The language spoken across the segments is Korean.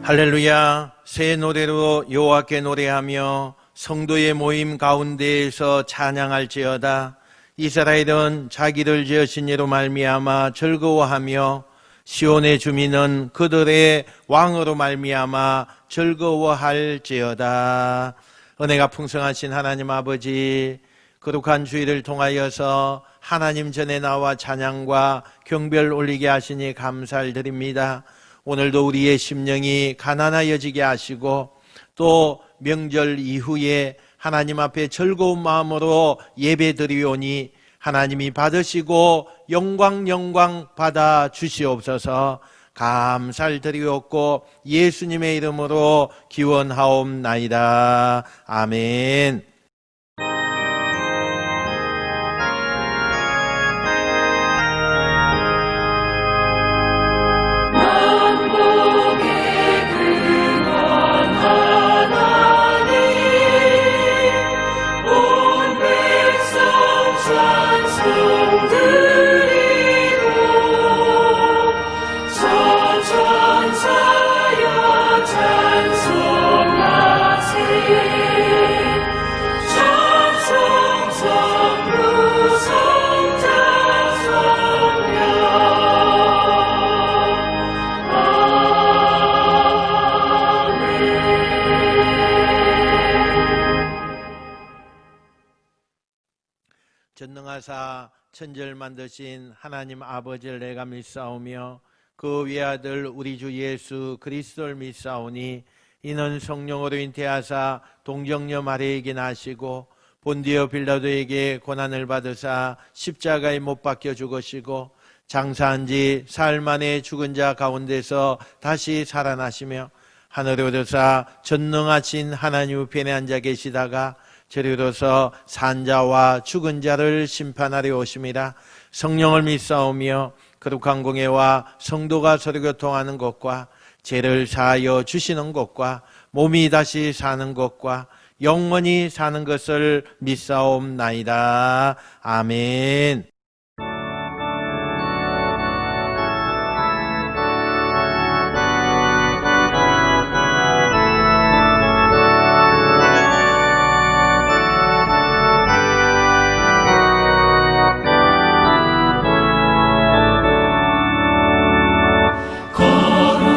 할렐루야. 새 노래로 여호와께 노래하며 성도의 모임 가운데에서 찬양할지어다. 이스라엘은 자기를 지으신 이로 말미암아 즐거워하며 시온의 주민은 그들의 왕으로 말미암아 즐거워할지어다. 은혜가 풍성하신 하나님 아버지, 거룩한 주일을 통하여서 하나님 전에 나와 찬양과 경배를 올리게 하시니 감사를 드립니다. 오늘도 우리의 심령이 가난하여지게 하시고 또 명절 이후에 하나님 앞에 즐거운 마음으로 예배드리오니 하나님이 받으시고 영광 받아 주시옵소서. 감사를 드리옵고 예수님의 이름으로 기원하옵나이다. 아멘. 전능하사 천지를 만드신 하나님 아버지를 내가 믿사오며 그 외아들 우리 주 예수 그리스도를 믿사오니 이는 성령으로 잉태하사 동정녀 마리아에게 나시고 본디오 빌라도에게 고난을 받으사 십자가에 못 박혀 죽으시고 장사한 지 사흘 만에 죽은 자 가운데서 다시 살아나시며 하늘에 오르사 전능하신 하나님 우편에 앉아 계시다가 저리로서 산자와 죽은 자를 심판하려 오심이라. 성령을 믿사오며 거룩한 공예와 성도가 서로 교통하는 것과 죄를 사하여 주시는 것과 몸이 다시 사는 것과 영원히 사는 것을 믿사옵나이다. 아멘. 거룩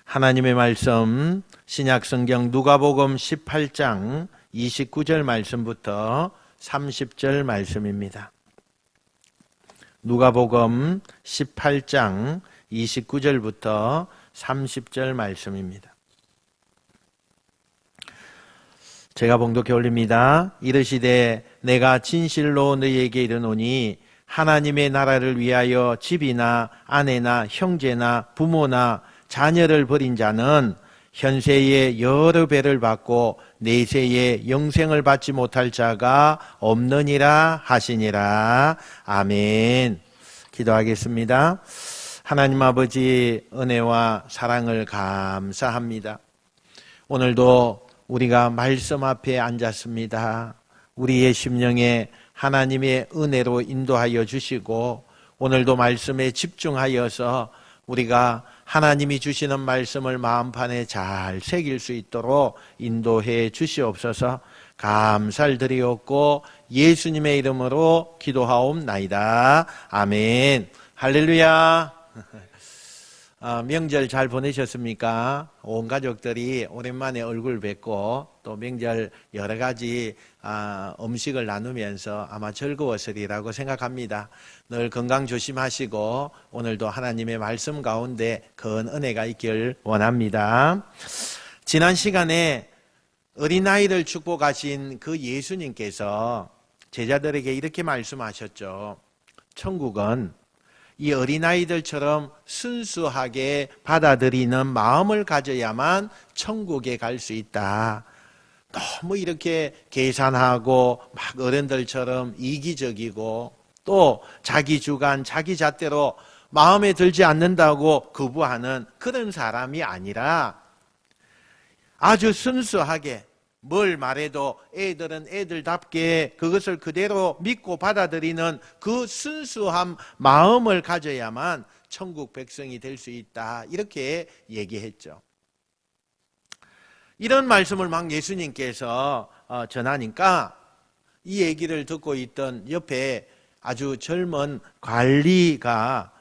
하나님의 말씀 신약성경 누가복음 18장 29절 말씀부터 30절 말씀입니다. 누가복음 18장 29절부터 30절 말씀입니다. 제가 봉독해 올립니다. 이르시되 내가 진실로 너희에게 이르노니 하나님의 나라를 위하여 집이나 아내나 형제나 부모나 자녀를 버린 자는 현세에 여러 배를 받고 내세에 영생을 받지 못할 자가 없느니라 하시니라. 아멘. 기도하겠습니다. 하나님 아버지 은혜와 사랑을 감사합니다. 오늘도 우리가 말씀 앞에 앉았습니다. 우리의 심령에 하나님의 은혜로 인도하여 주시고 오늘도 말씀에 집중하여서 우리가 하나님이 주시는 말씀을 마음판에 잘 새길 수 있도록 인도해 주시옵소서. 감사를 드리옵고 예수님의 이름으로 기도하옵나이다. 아멘. 할렐루야. 명절 잘 보내셨습니까? 온 가족들이 오랜만에 얼굴 뵙고 또 명절 여러 가지 음식을 나누면서 아마 즐거웠으리라고 생각합니다. 늘 건강 조심하시고 오늘도 하나님의 말씀 가운데 큰 은혜가 있길 원합니다. 지난 시간에 어린아이를 축복하신 그 예수님께서 제자들에게 이렇게 말씀하셨죠. 천국은 이 어린아이들처럼 순수하게 받아들이는 마음을 가져야만 천국에 갈 수 있다. 너무 이렇게 계산하고 막 어른들처럼 이기적이고 또 자기 주관, 자기 잣대로 마음에 들지 않는다고 거부하는 그런 사람이 아니라 아주 순수하게 뭘 말해도 애들은 애들답게 그것을 그대로 믿고 받아들이는 그 순수한 마음을 가져야만 천국 백성이 될 수 있다. 이렇게 얘기했죠. 이런 말씀을 막 예수님께서 전하니까 이 얘기를 듣고 있던 옆에 아주 젊은 관리가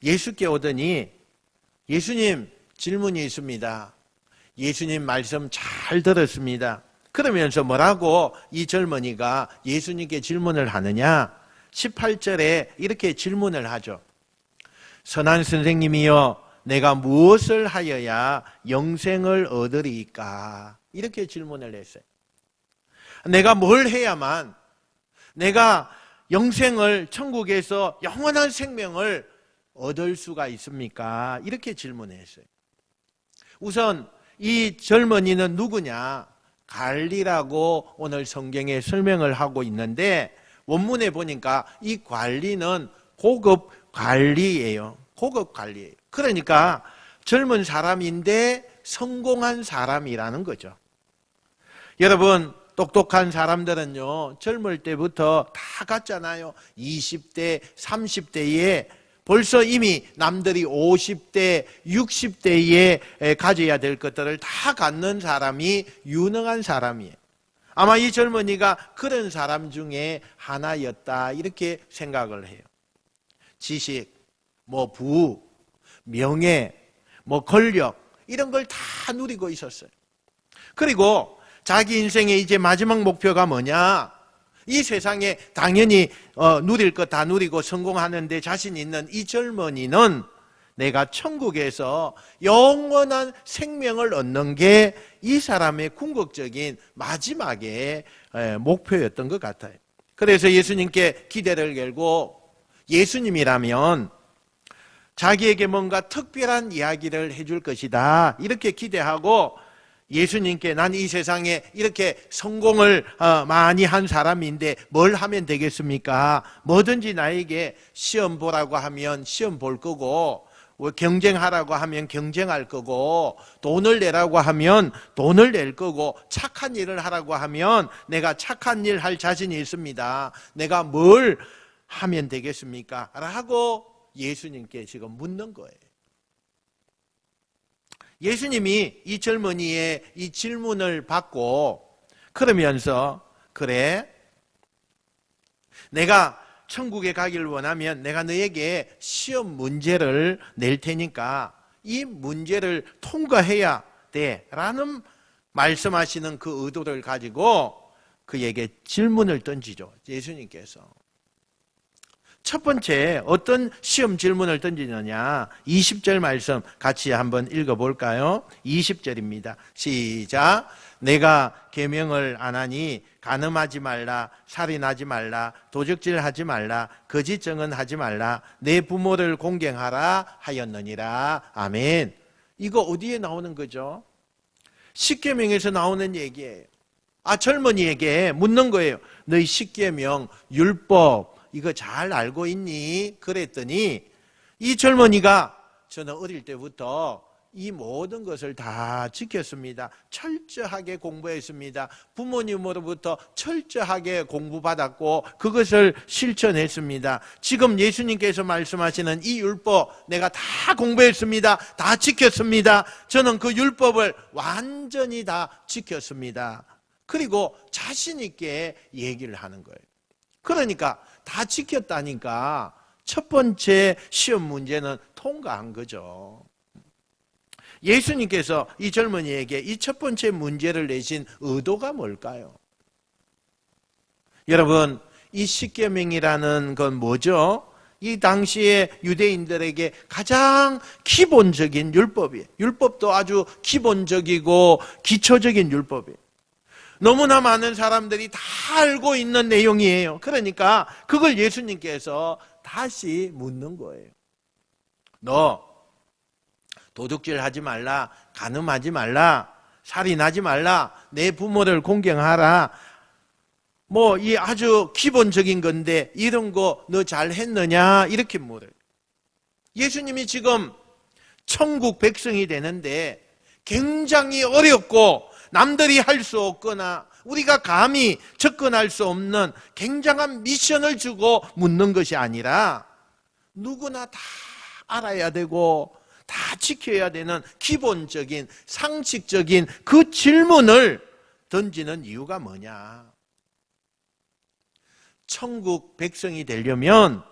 예수께 오더니 예수님 질문이 있습니다. 예수님 말씀 잘 들었습니다. 그러면서 뭐라고 이 젊은이가 예수님께 질문을 하느냐? 18절에 이렇게 질문을 하죠. 선한 선생님이여 내가 무엇을 하여야 영생을 얻으리이까? 이렇게 질문을 했어요. 내가 뭘 해야만 내가 영생을 천국에서 영원한 생명을 얻을 수가 있습니까? 이렇게 질문했어요. 우선 이 젊은이는 누구냐? 관리라고 오늘 성경에 설명을 하고 있는데 원문에 보니까 이 관리는 고급 관리예요. 고급 관리예요. 그러니까 젊은 사람인데 성공한 사람이라는 거죠. 여러분 똑똑한 사람들은요 젊을 때부터 다 갔잖아요. 20대, 30대에 벌써 이미 남들이 50대, 60대에 가져야 될 것들을 다 갖는 사람이 유능한 사람이에요. 아마 이 젊은이가 그런 사람 중에 하나였다 이렇게 생각을 해요. 지식, 부, 명예, 권력 이런 걸 다 누리고 있었어요. 그리고 자기 인생의 이제 마지막 목표가 뭐냐? 이 세상에 당연히 누릴 것 다 누리고 성공하는 데 자신 있는 이 젊은이는 내가 천국에서 영원한 생명을 얻는 게 이 사람의 궁극적인 마지막의 목표였던 것 같아요. 그래서 예수님께 기대를 걸고 예수님이라면 자기에게 뭔가 특별한 이야기를 해줄 것이다 이렇게 기대하고 예수님께 난 이 세상에 이렇게 성공을 많이 한 사람인데 뭘 하면 되겠습니까? 뭐든지 나에게 시험 보라고 하면 시험 볼 거고 경쟁하라고 하면 경쟁할 거고 돈을 내라고 하면 돈을 낼 거고 착한 일을 하라고 하면 내가 착한 일 할 자신이 있습니다. 내가 뭘 하면 되겠습니까? 라고 예수님께 지금 묻는 거예요. 예수님이 이 젊은이의 이 질문을 받고 그러면서 그래 내가 천국에 가길 원하면 내가 너에게 시험 문제를 낼 테니까 이 문제를 통과해야 돼라는 말씀하시는 그 의도를 가지고 그에게 질문을 던지죠. 예수님께서. 첫 번째 어떤 시험 질문을 던지느냐, 20절 말씀 같이 한번 읽어볼까요? 20절입니다. 시작. 내가 계명을 안 하니 간음하지 말라, 살인하지 말라, 도적질하지 말라, 거짓 증언하지 말라, 내 부모를 공경하라 하였느니라. 아멘. 이거 어디에 나오는 거죠? 십계명에서 나오는 얘기예요. 젊은이에게 묻는 거예요. 너희 십계명, 율법 이거 잘 알고 있니? 그랬더니 이 젊은이가 저는 어릴 때부터 이 모든 것을 다 지켰습니다. 철저하게 공부했습니다. 부모님으로부터 철저하게 공부받았고 그것을 실천했습니다. 지금 예수님께서 말씀하시는 이 율법 내가 다 공부했습니다. 다 지켰습니다. 저는 그 율법을 완전히 다 지켰습니다. 그리고 자신 있게 얘기를 하는 거예요. 그러니까 다 지켰다니까 첫 번째 시험 문제는 통과한 거죠. 예수님께서 이 젊은이에게 이 첫 번째 문제를 내신 의도가 뭘까요? 여러분, 이 십계명이라는 건 뭐죠? 이 당시에 유대인들에게 가장 기본적인 율법이에요. 율법도 아주 기본적이고 기초적인 율법이에요. 너무나 많은 사람들이 다 알고 있는 내용이에요. 그러니까 그걸 예수님께서 다시 묻는 거예요. 너 도둑질 하지 말라, 간음하지 말라, 살인하지 말라, 내 부모를 공경하라. 이 아주 기본적인 건데 이런 거 너 잘했느냐? 이렇게 물어요. 예수님이 지금 천국 백성이 되는데 굉장히 어렵고 남들이 할 수 없거나 우리가 감히 접근할 수 없는 굉장한 미션을 주고 묻는 것이 아니라 누구나 다 알아야 되고 다 지켜야 되는 기본적인 상식적인 그 질문을 던지는 이유가 뭐냐? 천국 백성이 되려면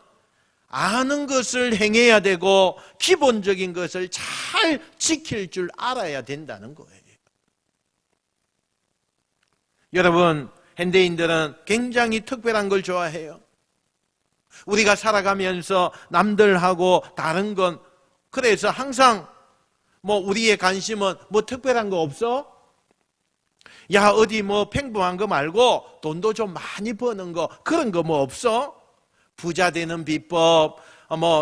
아는 것을 행해야 되고 기본적인 것을 잘 지킬 줄 알아야 된다는 거예요. 여러분, 현대인들은 굉장히 특별한 걸 좋아해요. 우리가 살아가면서 남들하고 다른 건 그래서 항상 우리의 관심은 특별한 거 없어? 야, 어디 평범한 거 말고 돈도 좀 많이 버는 거 그런 거 없어? 부자 되는 비법,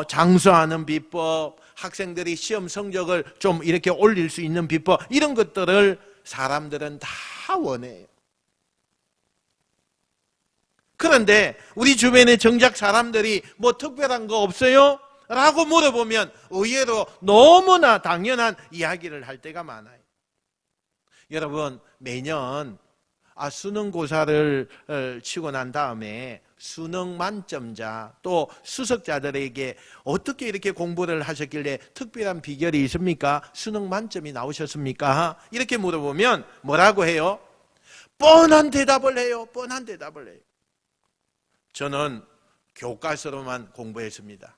장수하는 비법, 학생들이 시험 성적을 좀 이렇게 올릴 수 있는 비법 이런 것들을 사람들은 다 원해요. 그런데 우리 주변에 정작 사람들이 특별한 거 없어요? 라고 물어보면 의외로 너무나 당연한 이야기를 할 때가 많아요. 여러분, 매년 수능고사를 치고 난 다음에 수능 만점자 또 수석자들에게 어떻게 이렇게 공부를 하셨길래 특별한 비결이 있습니까? 수능 만점이 나오셨습니까? 이렇게 물어보면 뭐라고 해요? 뻔한 대답을 해요. 뻔한 대답을 해요. 저는 교과서로만 공부했습니다.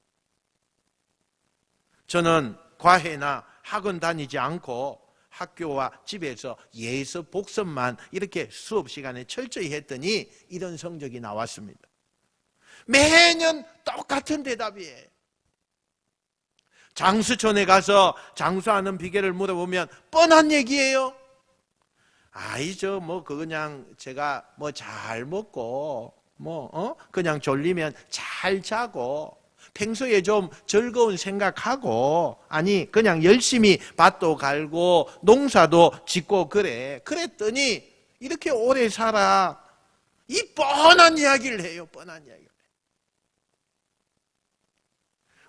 저는 과외나 학원 다니지 않고 학교와 집에서 예습 복습만 이렇게 수업 시간에 철저히 했더니 이런 성적이 나왔습니다. 매년 똑같은 대답이에요. 장수촌에 가서 장수하는 비결을 물어보면 뻔한 얘기예요. 그냥 제가 잘 먹고 그냥 졸리면 잘 자고 평소에 좀 즐거운 생각하고 그냥 열심히 밭도 갈고 농사도 짓고 그랬더니 이렇게 오래 살아. 이 뻔한 이야기를 해요. 뻔한 이야기를.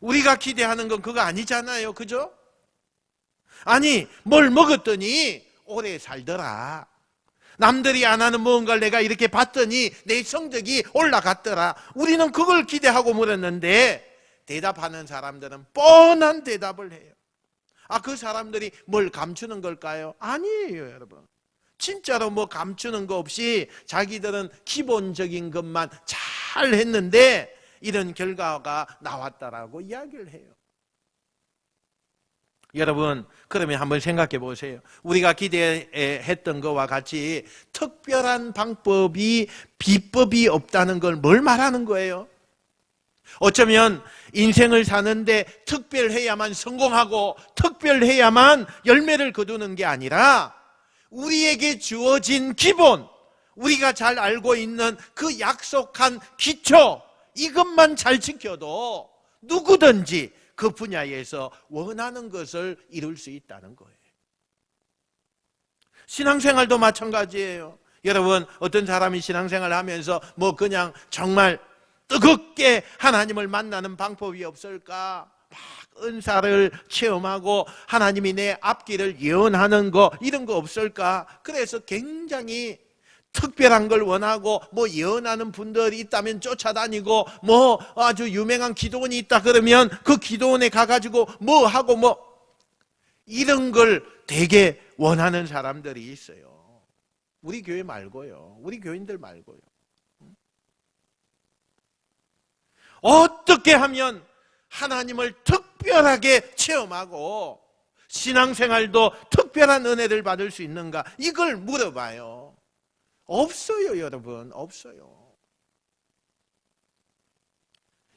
우리가 기대하는 건 그거 아니잖아요. 그죠? 뭘 먹었더니 오래 살더라. 남들이 안 하는 무언가를 내가 이렇게 봤더니 내 성적이 올라갔더라. 우리는 그걸 기대하고 물었는데 대답하는 사람들은 뻔한 대답을 해요. 그 사람들이 뭘 감추는 걸까요? 아니에요, 여러분. 진짜로 감추는 거 없이 자기들은 기본적인 것만 잘 했는데 이런 결과가 나왔다라고 이야기를 해요. 여러분, 그러면 한번 생각해 보세요. 우리가 기대했던 것과 같이 특별한 방법이, 비법이 없다는 걸 뭘 말하는 거예요? 어쩌면 인생을 사는데 특별해야만 성공하고 특별해야만 열매를 거두는 게 아니라 우리에게 주어진 기본, 우리가 잘 알고 있는 그 약속한 기초, 이것만 잘 지켜도 누구든지 그 분야에서 원하는 것을 이룰 수 있다는 거예요. 신앙생활도 마찬가지예요. 여러분, 어떤 사람이 신앙생활을 하면서 뭐 그냥 정말 뜨겁게 하나님을 만나는 방법이 없을까? 막 은사를 체험하고 하나님이 내 앞길을 예언하는 거, 이런 거 없을까? 그래서 굉장히 특별한 걸 원하고 뭐 예언하는 분들이 있다면 쫓아다니고 뭐 아주 유명한 기도원이 있다 그러면 그 기도원에 가가지고 뭐 하고 뭐 이런 걸 되게 원하는 사람들이 있어요. 우리 교회 말고요. 우리 교인들 말고요. 어떻게 하면 하나님을 특별하게 체험하고 신앙생활도 특별한 은혜를 받을 수 있는가? 이걸 물어봐요. 없어요, 여러분. 없어요.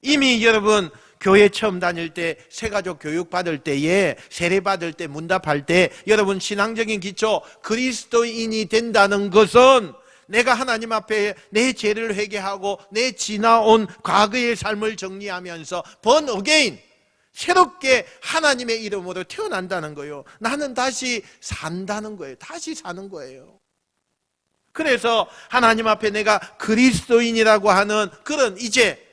이미 여러분 교회 처음 다닐 때, 새가족 교육 받을 때에, 세례 받을 때, 문답할 때 여러분 신앙적인 기초, 그리스도인이 된다는 것은 내가 하나님 앞에 내 죄를 회개하고 내 지나온 과거의 삶을 정리하면서 born again, 새롭게 하나님의 이름으로 태어난다는 거예요. 나는 다시 산다는 거예요. 다시 사는 거예요. 그래서 하나님 앞에 내가 그리스도인이라고 하는 그런 이제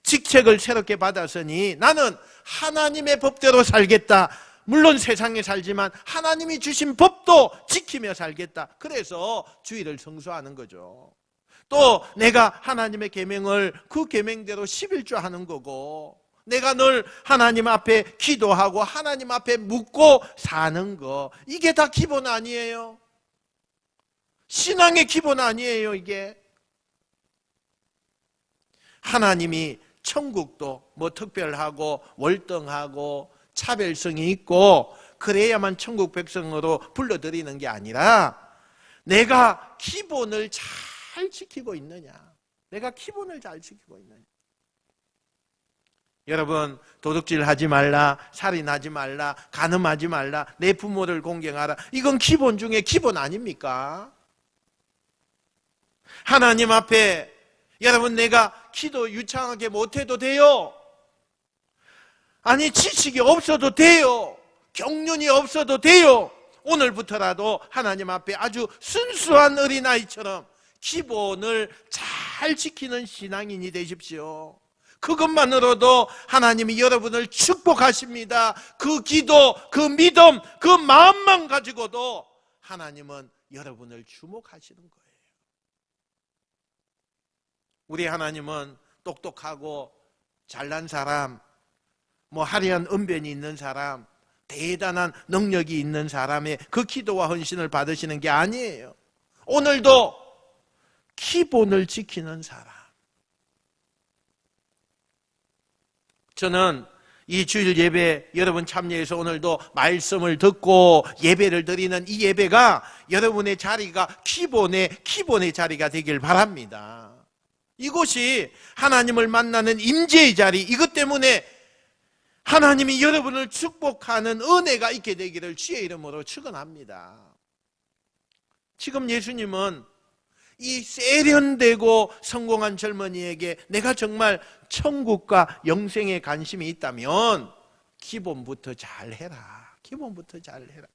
직책을 새롭게 받았으니 나는 하나님의 법대로 살겠다. 물론 세상에 살지만 하나님이 주신 법도 지키며 살겠다. 그래서 주의를 성수하는 거죠. 또 내가 하나님의 계명을 그 계명대로 11조 하는 거고, 내가 늘 하나님 앞에 기도하고 하나님 앞에 묻고 사는 거, 이게 다 기본 아니에요? 신앙의 기본 아니에요, 이게? 하나님이 천국도 뭐 특별하고 월등하고 차별성이 있고 그래야만 천국 백성으로 불러들이는 게 아니라 내가 기본을 잘 지키고 있느냐, 내가 기본을 잘 지키고 있느냐. 여러분, 도둑질 하지 말라, 살인하지 말라, 간음하지 말라, 내 부모를 공경하라, 이건 기본 중에 기본 아닙니까? 하나님 앞에 여러분 내가 기도 유창하게 못해도 돼요. 아니 지식이 없어도 돼요. 경륜이 없어도 돼요. 오늘부터라도 하나님 앞에 아주 순수한 어린아이처럼 기본을 잘 지키는 신앙인이 되십시오. 그것만으로도 하나님이 여러분을 축복하십니다. 그 기도, 그 믿음, 그 마음만 가지고도 하나님은 여러분을 주목하시는 거예요. 우리 하나님은 똑똑하고 잘난 사람, 뭐 화려한 언변이 있는 사람, 대단한 능력이 있는 사람의 그 기도와 헌신을 받으시는 게 아니에요. 오늘도 기본을 지키는 사람. 저는 이 주일 예배 여러분 참여해서 오늘도 말씀을 듣고 예배를 드리는 이 예배가 여러분의 자리가 기본의 자리가 되길 바랍니다. 이곳이 하나님을 만나는 임재의 자리, 이것 때문에 하나님이 여러분을 축복하는 은혜가 있게 되기를 주의 이름으로 축원합니다. 지금 예수님은 이 세련되고 성공한 젊은이에게 내가 정말 천국과 영생에 관심이 있다면 기본부터 잘해라. 기본부터 잘해라.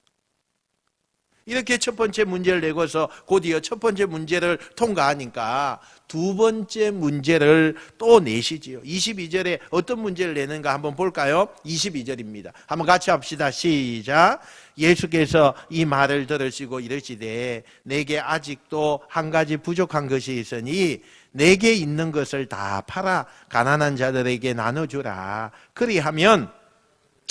이렇게 첫 번째 문제를 내고서 곧이어 첫 번째 문제를 통과하니까 두 번째 문제를 또 내시지요. 22절에 어떤 문제를 내는가 한번 볼까요? 22절입니다. 한번 같이 합시다. 시작. 예수께서 이 말을 들으시고 이르시되 내게 아직도 한 가지 부족한 것이 있으니 내게 있는 것을 다 팔아 가난한 자들에게 나눠주라. 그리하면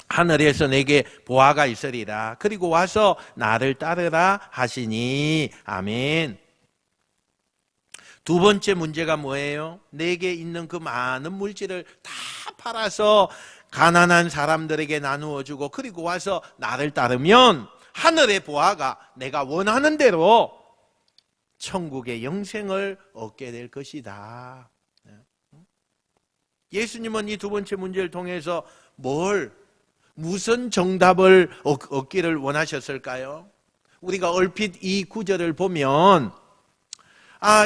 하늘에서 내게 보화가 있으리라. 그리고 와서 나를 따르라 하시니. 아멘. 두 번째 문제가 뭐예요? 내게 있는 그 많은 물질을 다 팔아서 가난한 사람들에게 나누어 주고 그리고 와서 나를 따르면 하늘의 보아가 내가 원하는 대로 천국의 영생을 얻게 될 것이다. 예수님은 이 두 번째 문제를 통해서 무슨 정답을 얻기를 원하셨을까요? 우리가 얼핏 이 구절을 보면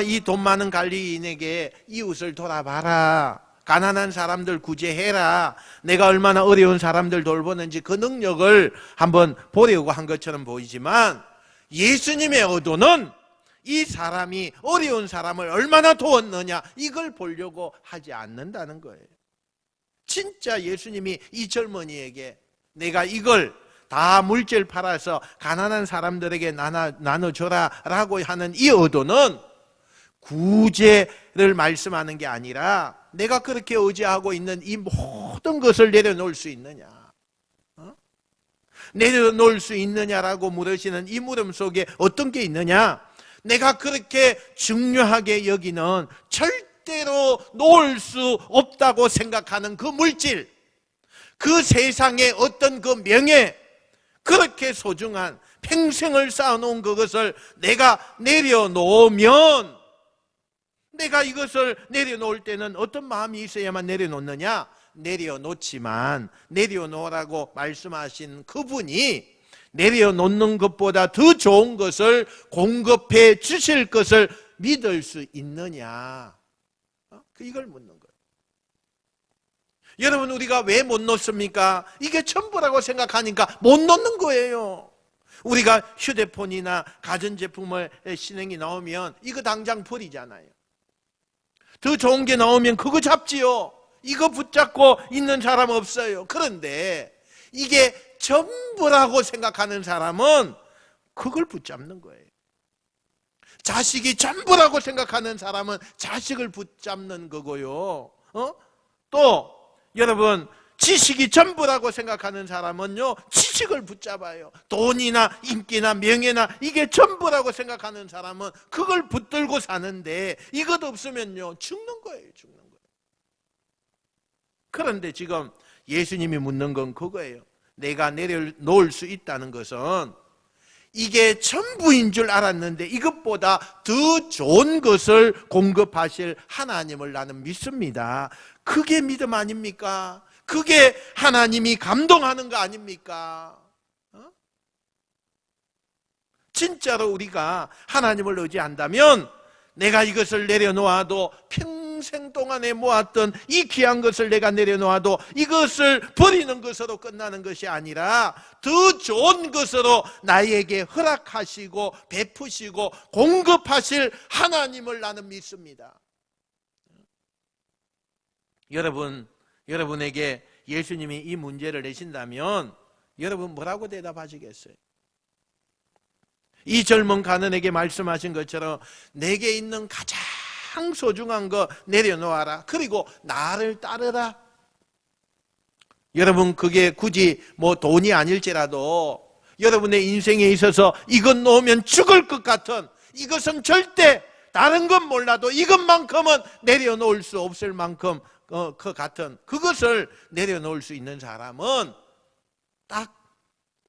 이 돈 많은 관리인에게 이웃을 돌아봐라, 가난한 사람들 구제해라, 내가 얼마나 어려운 사람들 돌보는지 그 능력을 한번 보려고 한 것처럼 보이지만 예수님의 의도는 이 사람이 어려운 사람을 얼마나 도왔느냐 이걸 보려고 하지 않는다는 거예요. 진짜 예수님이 이 젊은이에게 내가 이걸 다 물질 팔아서 가난한 사람들에게 나눠줘라 라고 하는 이 의도는 구제를 말씀하는 게 아니라 내가 그렇게 의지하고 있는 이 모든 것을 내려놓을 수 있느냐, 내려놓을 수 있느냐라고 물으시는 이 물음 속에 어떤 게 있느냐, 내가 그렇게 중요하게 여기는 절대로 놓을 수 없다고 생각하는 그 물질, 그 세상의 어떤 그 명예, 그렇게 소중한 평생을 쌓아놓은 그것을 내가 내려놓으면, 내가 이것을 내려놓을 때는 어떤 마음이 있어야만 내려놓느냐? 내려놓지만 내려놓으라고 말씀하신 그분이 내려놓는 것보다 더 좋은 것을 공급해 주실 것을 믿을 수 있느냐? 이걸 묻는 거예요. 여러분, 우리가 왜 못 놓습니까? 이게 전부라고 생각하니까 못 놓는 거예요. 우리가 휴대폰이나 가전제품의 신행이 나오면 이거 당장 버리잖아요. 더 좋은 게 나오면 그거 잡지요. 이거 붙잡고 있는 사람 없어요. 그런데 이게 전부라고 생각하는 사람은 그걸 붙잡는 거예요. 자식이 전부라고 생각하는 사람은 자식을 붙잡는 거고요. 또 여러분, 지식이 전부라고 생각하는 사람은요, 지식을 붙잡아요. 돈이나 인기나 명예나 이게 전부라고 생각하는 사람은 그걸 붙들고 사는데 이것 없으면요 죽는 거예요. 죽는 거예요. 그런데 지금 예수님이 묻는 건 그거예요. 내가 내려놓을 수 있다는 것은 이게 전부인 줄 알았는데 이것보다 더 좋은 것을 공급하실 하나님을 나는 믿습니다. 그게 믿음 아닙니까? 그게 하나님이 감동하는 거 아닙니까? 진짜로 우리가 하나님을 의지한다면 내가 이것을 내려놓아도 평생 동안에 모았던 이 귀한 것을 내가 내려놓아도 이것을 버리는 것으로 끝나는 것이 아니라 더 좋은 것으로 나에게 허락하시고 베푸시고 공급하실 하나님을 나는 믿습니다. 여러분에게 예수님이 이 문제를 내신다면 여러분 뭐라고 대답하시겠어요? 이 젊은 가난에게 말씀하신 것처럼 내게 있는 가장 소중한 거 내려놓아라. 그리고 나를 따르라. 여러분, 그게 굳이 돈이 아닐지라도 여러분의 인생에 있어서 이것 놓으면 죽을 것 같은, 이것은 절대 다른 건 몰라도 이것만큼은 내려놓을 수 없을 만큼 그 같은 그것을 내려놓을 수 있는 사람은 딱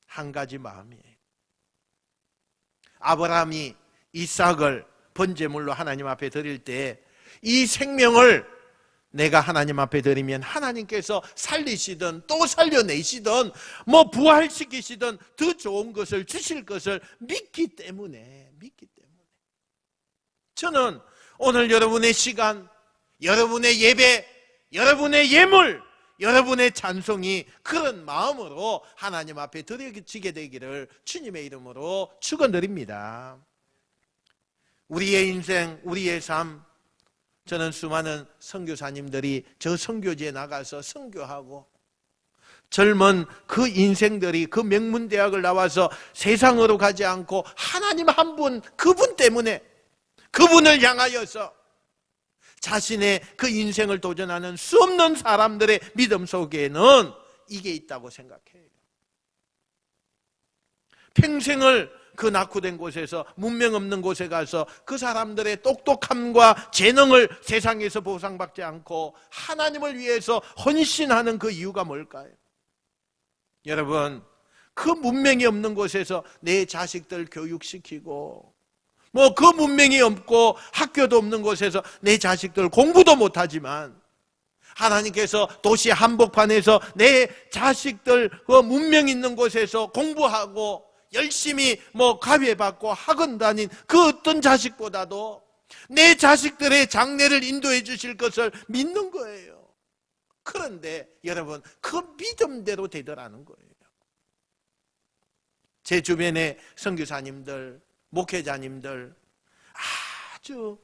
한 가지 마음이에요. 아브라함이 이삭을 번제물로 하나님 앞에 드릴 때 이 생명을 내가 하나님 앞에 드리면 하나님께서 살리시든 또 살려내시든 부활시키시든 더 좋은 것을 주실 것을 믿기 때문에 저는 오늘 여러분의 시간, 여러분의 예배, 여러분의 예물, 여러분의 찬송이 그런 마음으로 하나님 앞에 드려지게 되기를 주님의 이름으로 축원드립니다. 우리의 인생, 우리의 삶, 저는 수많은 선교사님들이 저 선교지에 나가서 선교하고 젊은 그 인생들이 그 명문대학을 나와서 세상으로 가지 않고 하나님 한 분, 그분 때문에 그분을 향하여서 자신의 그 인생을 도전하는 수 없는 사람들의 믿음 속에는 이게 있다고 생각해요. 평생을 그 낙후된 곳에서, 문명 없는 곳에 가서 그 사람들의 똑똑함과 재능을 세상에서 보상받지 않고 하나님을 위해서 헌신하는 그 이유가 뭘까요? 여러분, 그 문명이 없는 곳에서 내 자식들 교육시키고, 그 문명이 없고 학교도 없는 곳에서 내 자식들 공부도 못하지만, 하나님께서 도시 한복판에서 내 자식들 그 문명 있는 곳에서 공부하고 열심히 가외받고 학원 다닌 그 어떤 자식보다도 내 자식들의 장래를 인도해 주실 것을 믿는 거예요. 그런데 여러분, 그 믿음대로 되더라는 거예요. 제 주변의 선교사님들, 목회자님들, 아주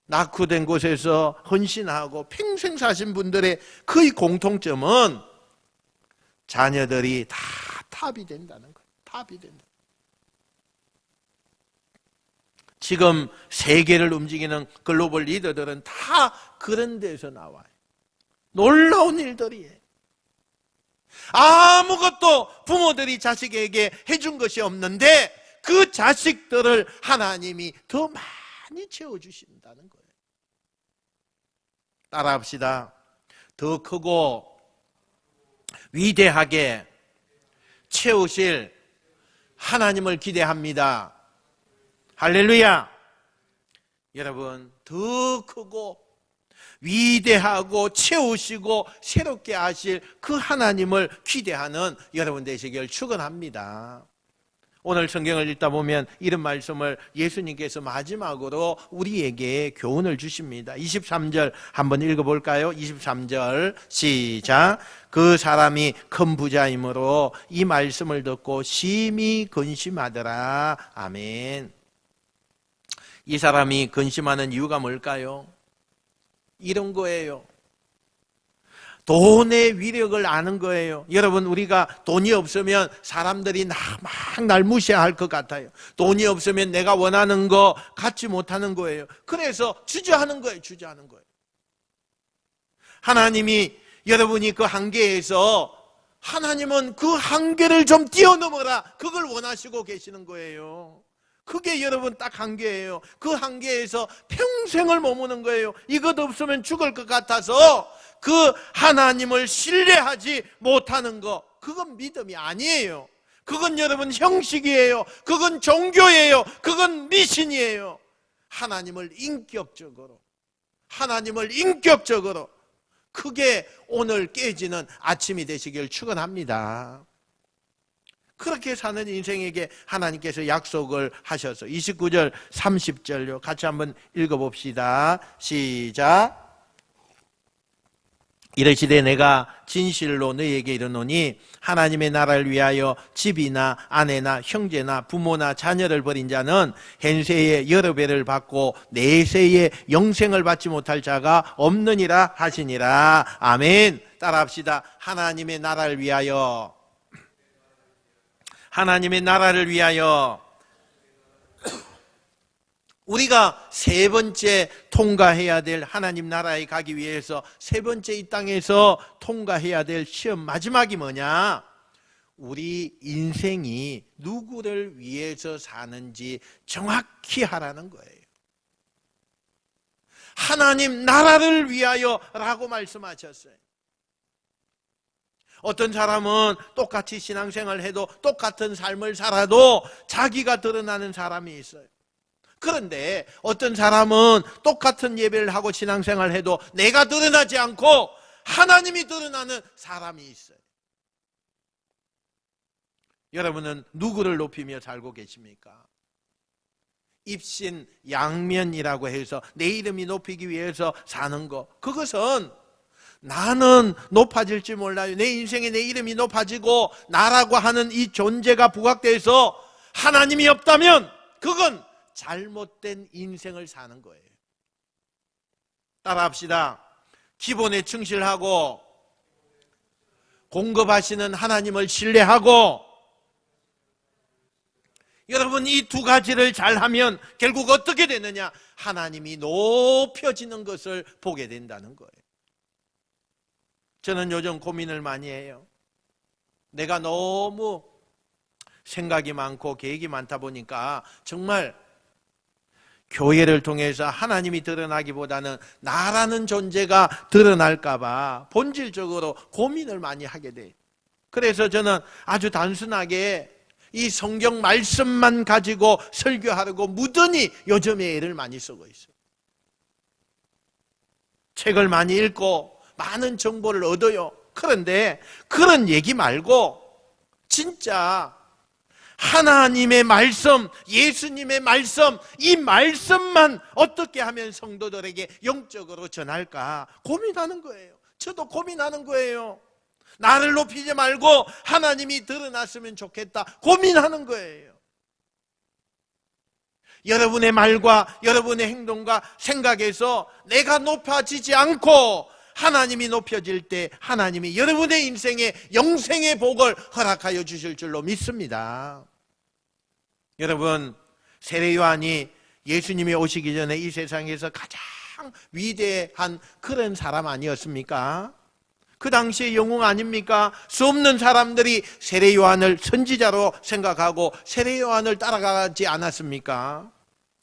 낙후된 곳에서 헌신하고 평생 사신 분들의 거의 공통점은 자녀들이 다 탑이 된다는 거예요. 탑이 된다. 지금 세계를 움직이는 글로벌 리더들은 다 그런 데서 나와요. 놀라운 일들이에요. 아무것도 부모들이 자식에게 해준 것이 없는데 그 자식들을 하나님이 더 많이 채워주신다는 거예요. 따라합시다. 더 크고 위대하게 채우실 하나님을 기대합니다. 할렐루야. 여러분, 더 크고 위대하고 채우시고 새롭게 하실 그 하나님을 기대하는 여러분 되시길 축원합니다. 오늘 성경을 읽다 보면 이런 말씀을 예수님께서 마지막으로 우리에게 교훈을 주십니다. 23절 한번 읽어볼까요? 23절 시작. 그 사람이 큰 부자이므로 이 말씀을 듣고 심히 근심하더라. 아멘. 이 사람이 근심하는 이유가 뭘까요? 이런 거예요. 돈의 위력을 아는 거예요. 여러분, 우리가 돈이 없으면 사람들이 막 날 무시할 것 같아요. 돈이 없으면 내가 원하는 거 갖지 못하는 거예요. 그래서 주저하는 거예요. 주저하는 거예요. 하나님이 여러분이 그 한계에서, 하나님은 그 한계를 좀 뛰어넘어라, 그걸 원하시고 계시는 거예요. 그게 여러분 딱 한계예요. 그 한계에서 평생을 머무는 거예요. 이것 없으면 죽을 것 같아서 그 하나님을 신뢰하지 못하는 거, 그건 믿음이 아니에요. 그건 여러분 형식이에요. 그건 종교예요. 그건 미신이에요. 하나님을 인격적으로, 그게 오늘 깨지는 아침이 되시길 축원합니다. 그렇게 사는 인생에게 하나님께서 약속을 하셔서 29절 30절요 같이 한번 읽어봅시다. 시작. 이르시되 내가 진실로 너희에게 이르노니 하나님의 나라를 위하여 집이나 아내나 형제나 부모나 자녀를 버린 자는 현세에 여러 배를 받고 내세에 영생을 받지 못할 자가 없느니라 하시니라. 아멘. 따라합시다. 하나님의 나라를 위하여, 하나님의 나라를 위하여. 우리가 세 번째 통과해야 될, 하나님 나라에 가기 위해서 세 번째 이 땅에서 통과해야 될 시험 마지막이 뭐냐? 우리 인생이 누구를 위해서 사는지 정확히 하라는 거예요. 하나님 나라를 위하여 라고 말씀하셨어요. 어떤 사람은 똑같이 신앙생활을 해도 똑같은 삶을 살아도 자기가 드러나는 사람이 있어요. 그런데 어떤 사람은 똑같은 예배를 하고 신앙생활을 해도 내가 드러나지 않고 하나님이 드러나는 사람이 있어요. 여러분은 누구를 높이며 살고 계십니까? 입신 양면이라고 해서 내 이름이 높이기 위해서 사는 거, 그것은 나는 높아질지 몰라요. 내 인생에 내 이름이 높아지고 나라고 하는 이 존재가 부각돼서 하나님이 없다면 그건 잘못된 인생을 사는 거예요. 따라합시다. 기본에 충실하고 공급하시는 하나님을 신뢰하고, 여러분 이 두 가지를 잘하면 결국 어떻게 되느냐? 하나님이 높여지는 것을 보게 된다는 거예요. 저는 요즘 고민을 많이 해요. 내가 너무 생각이 많고 계획이 많다 보니까 정말 교회를 통해서 하나님이 드러나기보다는 나라는 존재가 드러날까 봐 본질적으로 고민을 많이 하게 돼요. 그래서 저는 아주 단순하게 이 성경 말씀만 가지고 설교하려고 무던히 요즘에 애를 많이 쓰고 있어요. 책을 많이 읽고 많은 정보를 얻어요. 그런데 그런 얘기 말고 진짜 하나님의 말씀, 예수님의 말씀, 이 말씀만 어떻게 하면 성도들에게 영적으로 전할까 고민하는 거예요. 저도 고민하는 거예요. 나를 높이지 말고 하나님이 드러났으면 좋겠다 고민하는 거예요. 여러분의 말과 여러분의 행동과 생각에서 내가 높아지지 않고 하나님이 높여질 때 하나님이 여러분의 인생에 영생의 복을 허락하여 주실 줄로 믿습니다. 여러분, 세례 요한이 예수님이 오시기 전에 이 세상에서 가장 위대한 그런 사람 아니었습니까? 그 당시의 영웅 아닙니까? 수 없는 사람들이 세례 요한을 선지자로 생각하고 세례 요한을 따라가지 않았습니까?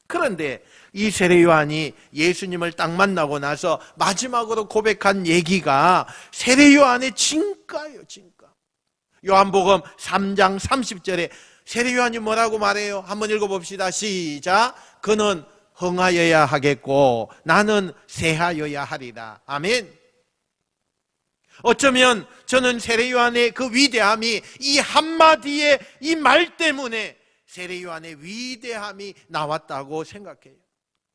그런데 이 세례 요한이 예수님을 딱 만나고 나서 마지막으로 고백한 얘기가 세례 요한의 진가예요, 진가. 요한복음 3장 30절에 세례 요한이 뭐라고 말해요? 한번 읽어봅시다. 시작. 그는 흥하여야 하겠고 나는 쇠하여야 하리라. 아멘. 어쩌면 저는 세례 요한의 그 위대함이 이 한마디의 이 말 때문에 세례 요한의 위대함이 나왔다고 생각해요.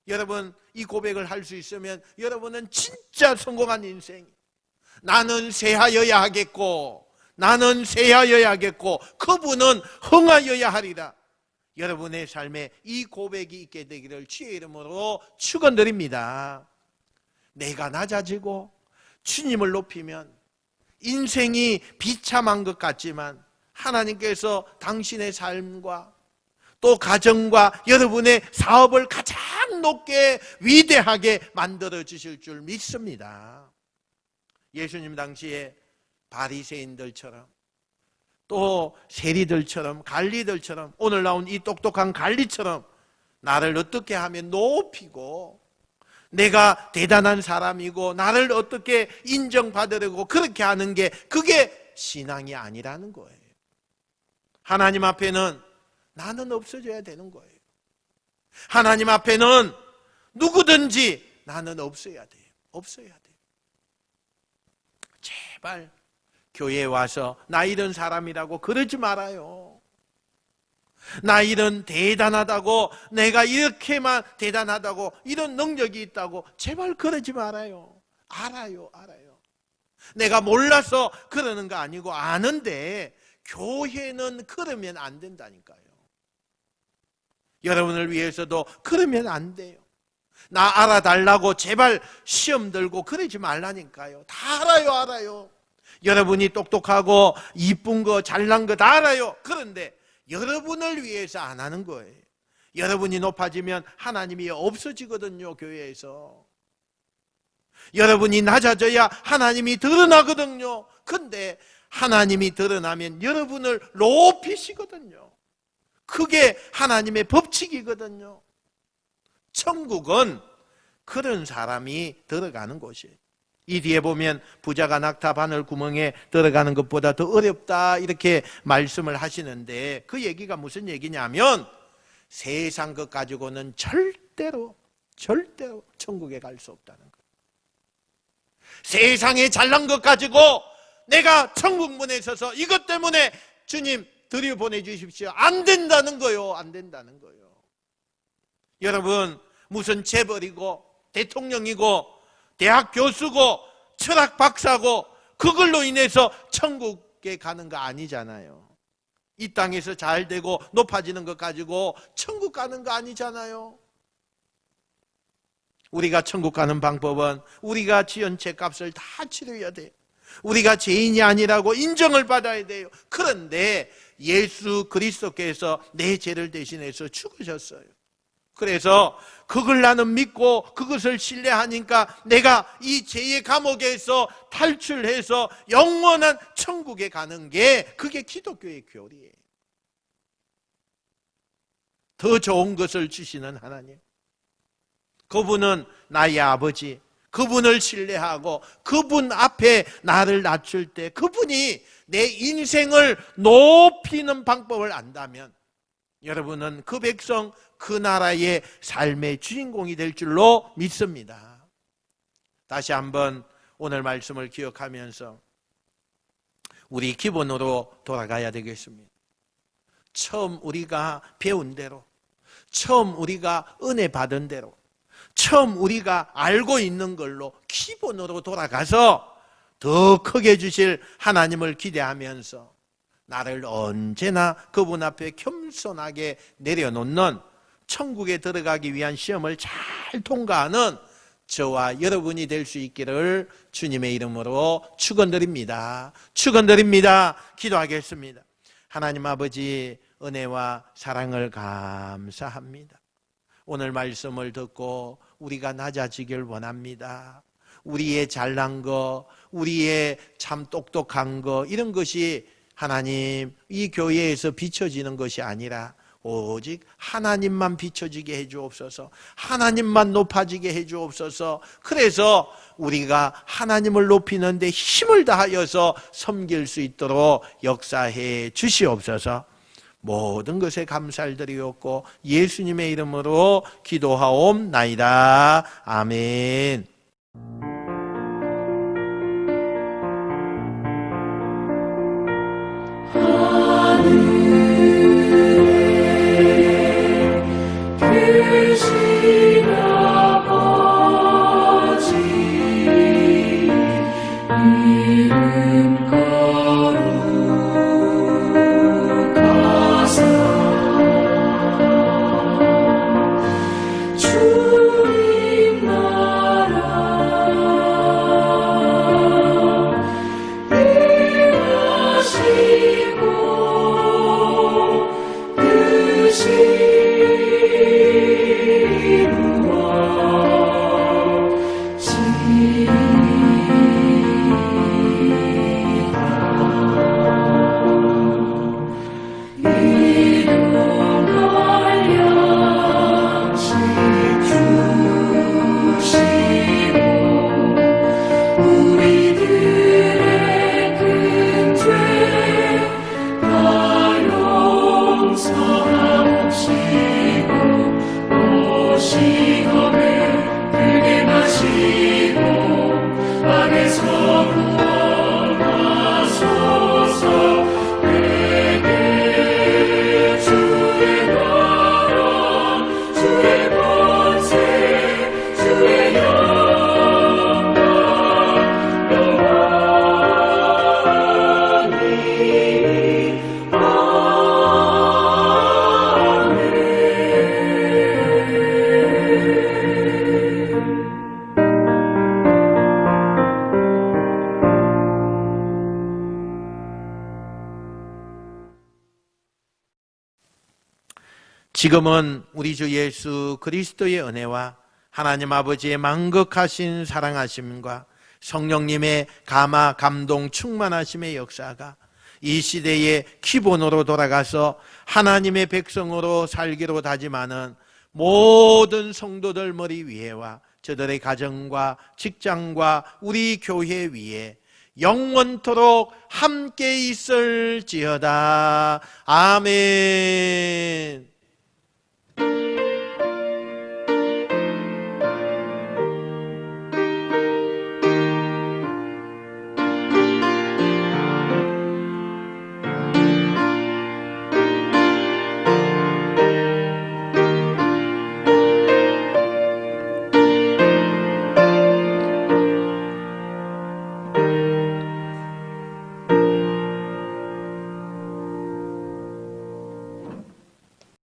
여러분, 이 고백을 할 수 있으면 여러분은 진짜 성공한 인생. 나는 쇠하여야 하겠고 나는 쇠하여야 하겠고 그분은 흥하여야 하리라. 여러분의 삶에 이 고백이 있게 되기를 주의 이름으로 축원드립니다. 내가 낮아지고 주님을 높이면 인생이 비참한 것 같지만 하나님께서 당신의 삶과 또 가정과 여러분의 사업을 가장 높게 위대하게 만들어 주실 줄 믿습니다. 예수님 당시에 바리새인들처럼 또 세리들처럼 관리들처럼 오늘 나온 이 똑똑한 관리처럼 나를 어떻게 하면 높이고 내가 대단한 사람이고 나를 어떻게 인정받으려고 그렇게 하는 게 그게 신앙이 아니라는 거예요. 하나님 앞에는 나는 없어져야 되는 거예요. 하나님 앞에는 누구든지 나는 없어야 돼요. 없어야 돼요. 제발 교회에 와서 나 이런 사람이라고 그러지 말아요. 나 이런 대단하다고 내가 이렇게만 대단하다고 이런 능력이 있다고 제발 그러지 말아요. 알아요. 내가 몰라서 그러는 거 아니고 아는데 교회는 그러면 안 된다니까요. 여러분을 위해서도 그러면 안 돼요. 나 알아달라고 제발 시험 들고 그러지 말라니까요. 다 알아요. 여러분이 똑똑하고 이쁜 거 잘난 거 다 알아요. 그런데 여러분을 위해서 안 하는 거예요. 여러분이 높아지면 하나님이 없어지거든요. 교회에서 여러분이 낮아져야 하나님이 드러나거든요. 근데 하나님이 드러나면 여러분을 높이시거든요. 그게 하나님의 법칙이거든요. 천국은 그런 사람이 들어가는 곳이에요. 이 뒤에 보면 부자가 낙타 바늘 구멍에 들어가는 것보다 더 어렵다 이렇게 말씀을 하시는데 그 얘기가 무슨 얘기냐면 세상 것 가지고는 절대로 천국에 갈 수 없다는 거예요. 세상에 잘난 것 가지고 내가 천국 문에 서서 이것 때문에 주님 들여보내주십시오. 안 된다는 거예요. 안 된다는 거예요. 여러분, 무슨 재벌이고 대통령이고 대학 교수고 철학 박사고 그걸로 인해서 천국에 가는 거 아니잖아요. 이 땅에서 잘 되고 높아지는 것 가지고 천국 가는 거 아니잖아요. 우리가 천국 가는 방법은 우리가 지은 죄값을 다 치러야 돼요. 우리가 죄인이 아니라고 인정을 받아야 돼요. 그런데 예수 그리스도께서 내 죄를 대신해서 죽으셨어요. 그래서 그걸 나는 믿고 그것을 신뢰하니까 내가 이 죄의 감옥에서 탈출해서 영원한 천국에 가는 게 그게 기독교의 교리예요. 더 좋은 것을 주시는 하나님, 그분은 나의 아버지, 그분을 신뢰하고 그분 앞에 나를 낮출 때 그분이 내 인생을 높이는 방법을 안다면 여러분은 그 백성, 그 나라의 삶의 주인공이 될 줄로 믿습니다. 다시 한번 오늘 말씀을 기억하면서 우리 기본으로 돌아가야 되겠습니다. 처음 우리가 배운 대로, 처음 우리가 은혜 받은 대로, 처음 우리가 알고 있는 걸로 기본으로 돌아가서 더 크게 주실 하나님을 기대하면서 나를 언제나 그분 앞에 겸손하게 내려놓는, 천국에 들어가기 위한 시험을 잘 통과하는 저와 여러분이 될 수 있기를 주님의 이름으로 축원드립니다. 축원드립니다. 기도하겠습니다. 하나님 아버지, 은혜와 사랑을 감사합니다. 오늘 말씀을 듣고 우리가 낮아지길 원합니다. 우리의 잘난 거, 우리의 참 똑똑한 거, 이런 것이 하나님 이 교회에서 비춰지는 것이 아니라 오직 하나님만 비춰지게 해주옵소서, 하나님만 높아지게 해주옵소서. 그래서 우리가 하나님을 높이는 데 힘을 다하여서 섬길 수 있도록 역사해 주시옵소서. 모든 것에 감사를 드리옵고 예수님의 이름으로 기도하옵나이다. 아멘. 지금은 우리 주 예수 그리스도의 은혜와 하나님 아버지의 만극하신 사랑하심과 성령님의 감화 감동 충만하심의 역사가 이 시대의 기본으로 돌아가서 하나님의 백성으로 살기로 다짐하는 모든 성도들 머리 위에와 저들의 가정과 직장과 우리 교회 위에 영원토록 함께 있을지어다. 아멘.